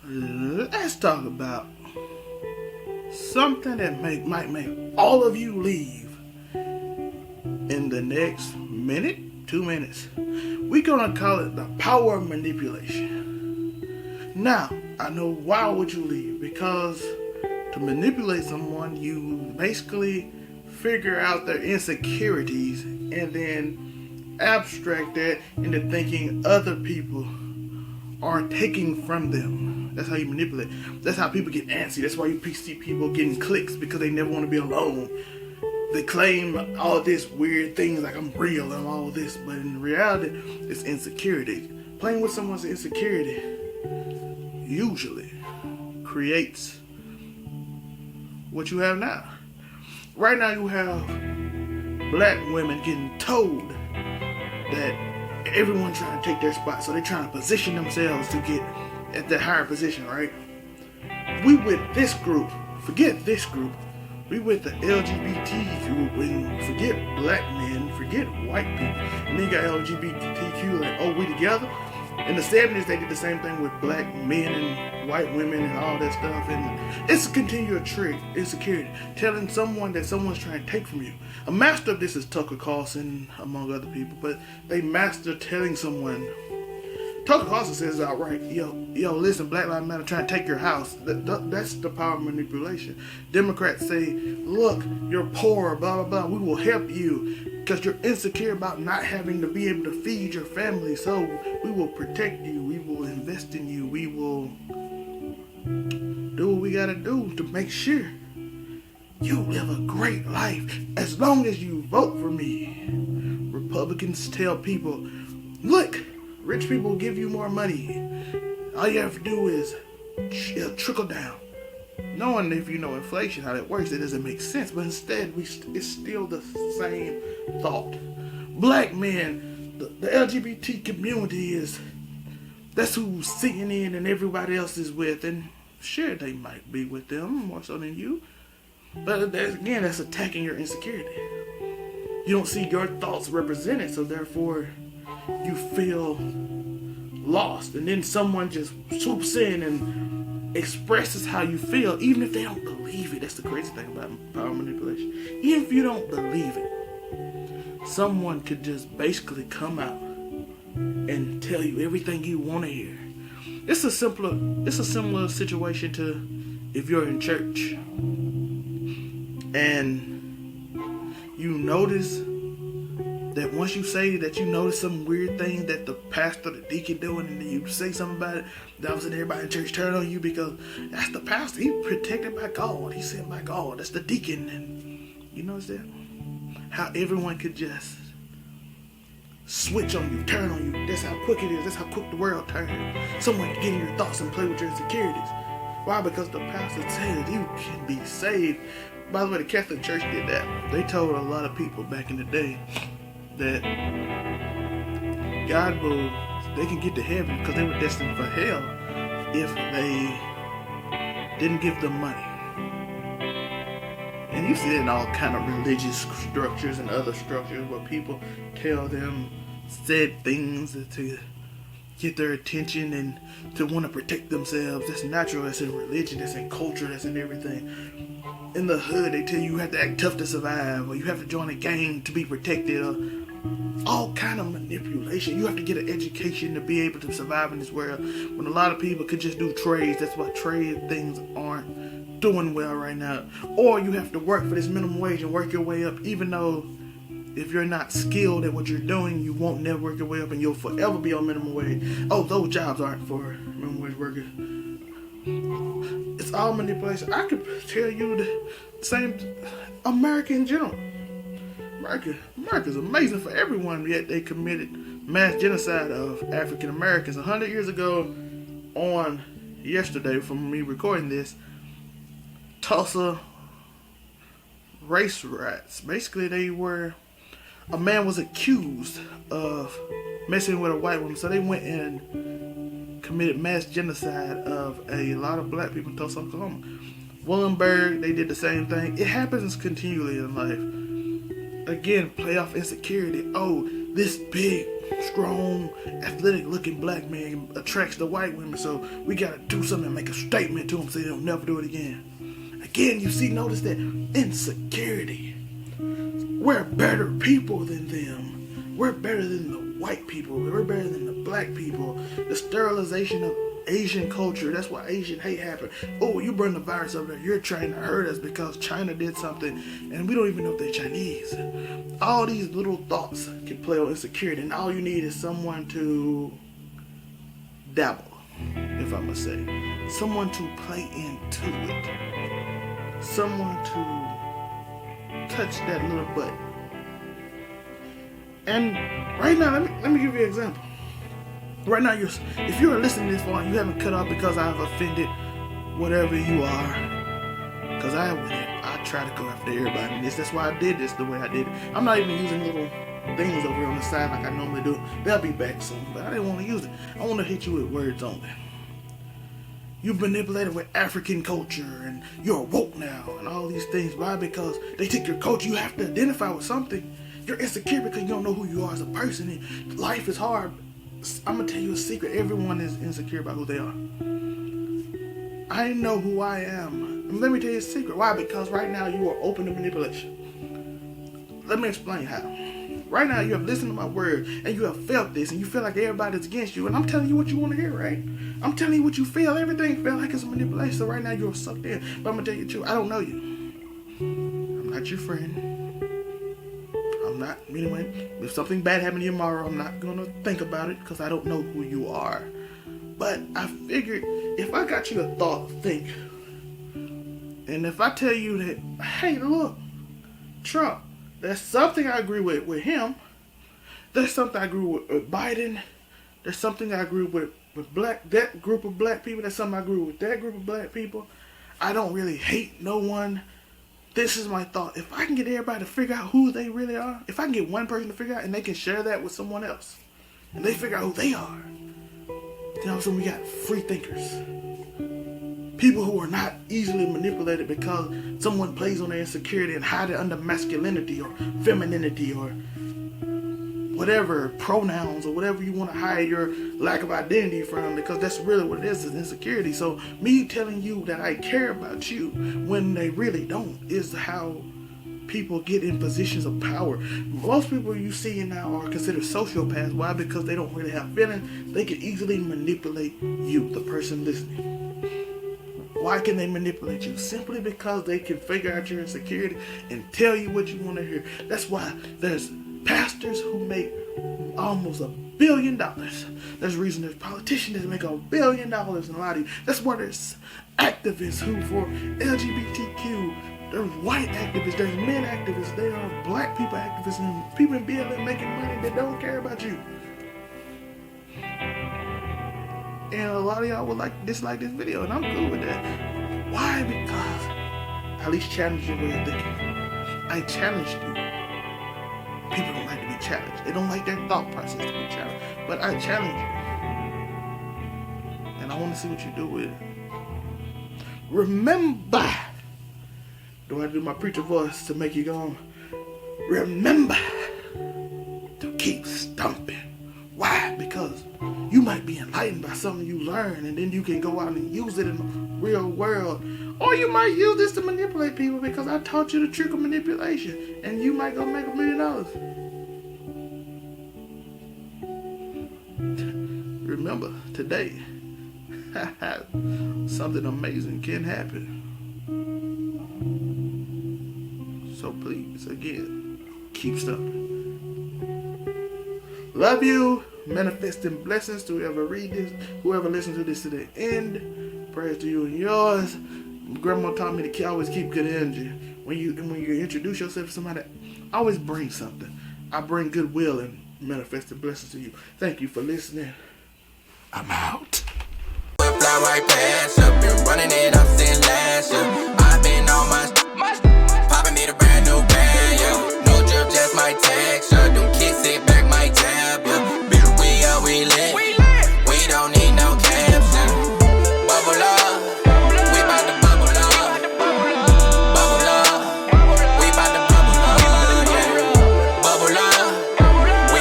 Let's talk about something that might make all of you leave in the next minute, 2 minutes. We're gonna call it the power of manipulation. Now, I know why would you leave? Because to manipulate someone, you basically figure out their insecurities and then abstract that into thinking other people are taking from them. That's how you manipulate. That's how people get antsy. That's why you see people getting clicks, because they never want to be alone. They claim all this weird things like I'm real and all this, but in reality, it's insecurity. Playing with someone's insecurity usually creates what you have now. Right now you have black women getting told that everyone trying to take their spot, so they're trying to position themselves to get at that higher position, right? We with this group, forget this group, we with the LGBT group, and forget black men, forget white people, and then you got LGBTQ, like, oh, we together? In the 70s, they did the same thing with black men and white women and all that stuff, and it's a continual trick, insecurity, telling someone that someone's trying to take from you. A master of this is Tucker Carlson, among other people, but they master telling someone. Tucker Carlson says outright, yo, listen, Black Lives Matter trying to take your house. That's the power of manipulation. Democrats say, look, you're poor, blah, blah, blah, we will help you because you're insecure about not having to be able to feed your family, so we will protect you, we will invest in you, we will do what we gotta do to make sure you live a great life as long as you vote for me. Republicans tell people, look, rich people give you more money. All you have to do is trickle down. Knowing if you know inflation, how that works, it doesn't make sense. But instead, it's still the same thought. Black men, the LGBT community that's who CNN and everybody else is with. And sure, they might be with them more so than you. But that's attacking your insecurity. You don't see your thoughts represented, so therefore you feel lost. And then someone just swoops in and expresses how you feel, even if they don't believe it. That's the crazy thing about power manipulation. Even if you don't believe it, someone could just basically come out and tell you everything you want to hear. It's a similar situation to if you're in church and you notice that once you say that you notice some weird thing that the pastor, the deacon doing, and then you say something about it, that was everybody in church turn on you because that's the pastor. He's protected by God. He's sent by God. That's the deacon. And you notice that? How everyone could just switch on you, turn on you. That's how quick it is. That's how quick the world turns. Someone get in your thoughts and play with your insecurities. Why? Because the pastor said you can be saved. By the way, the Catholic Church did that. They told a lot of people back in the day that they can get to heaven because they were destined for hell if they didn't give them money. And you see it in all kind of religious structures and other structures where people tell them said things to get their attention and to want to protect themselves. That's natural, that's in religion, that's in culture, that's in everything. In the hood, they tell you have to act tough to survive, or you have to join a gang to be protected, or all kind of manipulation. You have to get an education to be able to survive in this world, when a lot of people could just do trades. That's why trade things aren't doing well right now. Or you have to work for this minimum wage and work your way up, even though if you're not skilled at what you're doing, you won't never work your way up and you'll forever be on minimum wage. Oh, those jobs aren't for minimum wage workers. It's all manipulation. I could tell you the same. America in general. America's amazing for everyone, yet they committed mass genocide of African Americans 100 years ago. On yesterday, from me recording this, Tulsa race riots. Basically, a man was accused of messing with a white woman, so they went and committed mass genocide of a lot of black people in Tulsa, Oklahoma. Williamsburg, they did the same thing. It happens continually in life. Again, play off insecurity. Oh, this big, strong, athletic-looking black man attracts the white women, so we gotta do something and make a statement to them so they'll never do it again. Again, notice that insecurity. We're better people than them. We're better than the white people. We're better than the black people. The sterilization of Asian culture. That's why Asian hate happened. Oh, you bring the virus up there. You're trying to hurt us because China did something and we don't even know if they're Chinese. All these little thoughts can play on insecurity, and all you need is someone to dabble, if I must say. Someone to play into it. Someone to touch that little button. And right now, let me give you an example. Right now, if you're listening to this far and you haven't cut off because I've offended whatever you are, because I try to go after everybody in this. That's why I did this the way I did it. I'm not even using little things over on the side like I normally do. They'll be back soon, but I didn't want to use it. I want to hit you with words only. You've manipulated with African culture and you're woke now and all these things. Why? Because they take your culture. You have to identify with something. You're insecure because you don't know who you are as a person. And life is hard. I'm going to tell you a secret. Everyone is insecure about who they are. I know who I am. And let me tell you a secret. Why? Because right now you are open to manipulation. Let me explain how. Right now you have listened to my word and you have felt this and you feel like everybody's against you. And I'm telling you what you want to hear, right? I'm telling you what you feel. Everything felt like it's a manipulation. So right now you're sucked in. But I'm going to tell you the truth. I don't know you. I'm not your friend. I'm not, anyway, if something bad happened to you tomorrow, I'm not going to think about it because I don't know who you are. But I figured if I got you a thought, think. And if I tell you that, hey, look, Trump, there's something I agree with him. There's something I agree with Biden. There's something I agree with that group of black people. There's something I agree with that group of black people. I don't really hate no one. This is my thought. If I can get everybody to figure out who they really are, if I can get one person to figure out and they can share that with someone else, and they figure out who they are, then all of a sudden we got free thinkers. People who are not easily manipulated because someone plays on their insecurity and hide it under masculinity or femininity or whatever, pronouns or whatever you want to hide your lack of identity from, because that's really what it is insecurity. So me telling you that I care about you when they really don't is how people get in positions of power. Most people you see now are considered sociopaths. Why? Because they don't really have feelings. They can easily manipulate you, the person listening. Why can they manipulate you? Simply because they can figure out your insecurity and tell you what you want to hear. That's why there's pastors who make almost $1 billion. There's a reason there's politicians that make $1 billion and lie to you. That's why there's activists who for LGBTQ, there's white activists, there's men activists, there are black people activists, and people in BLM making money that don't care about you. And a lot of y'all would dislike this video, and I'm cool with that. Why? Because I at least challenge your way of thinking. I challenged you. People don't like to be challenged. They don't like their thought process to be challenged. But I challenge you. And I want to see what you do with it. Remember. Do I do my preacher voice to make you go on? Remember to keep stomping. Why? Because you might be enlightened by something you learn, and then you can go out and use it in the real world. Or you might use this to manipulate people because I taught you the trick of manipulation, and you might go make $1 million. Remember, today, something amazing can happen. So please, again, keep stumping. Love you. Manifesting blessings to whoever read this, whoever listens to this to the end. Prayers to you and yours. Grandma taught me to always keep good energy. When you introduce yourself to somebody, always bring something. I bring goodwill and manifesting blessings to you. Thank you for listening. I'm out. Fly right past up and running it up since last year.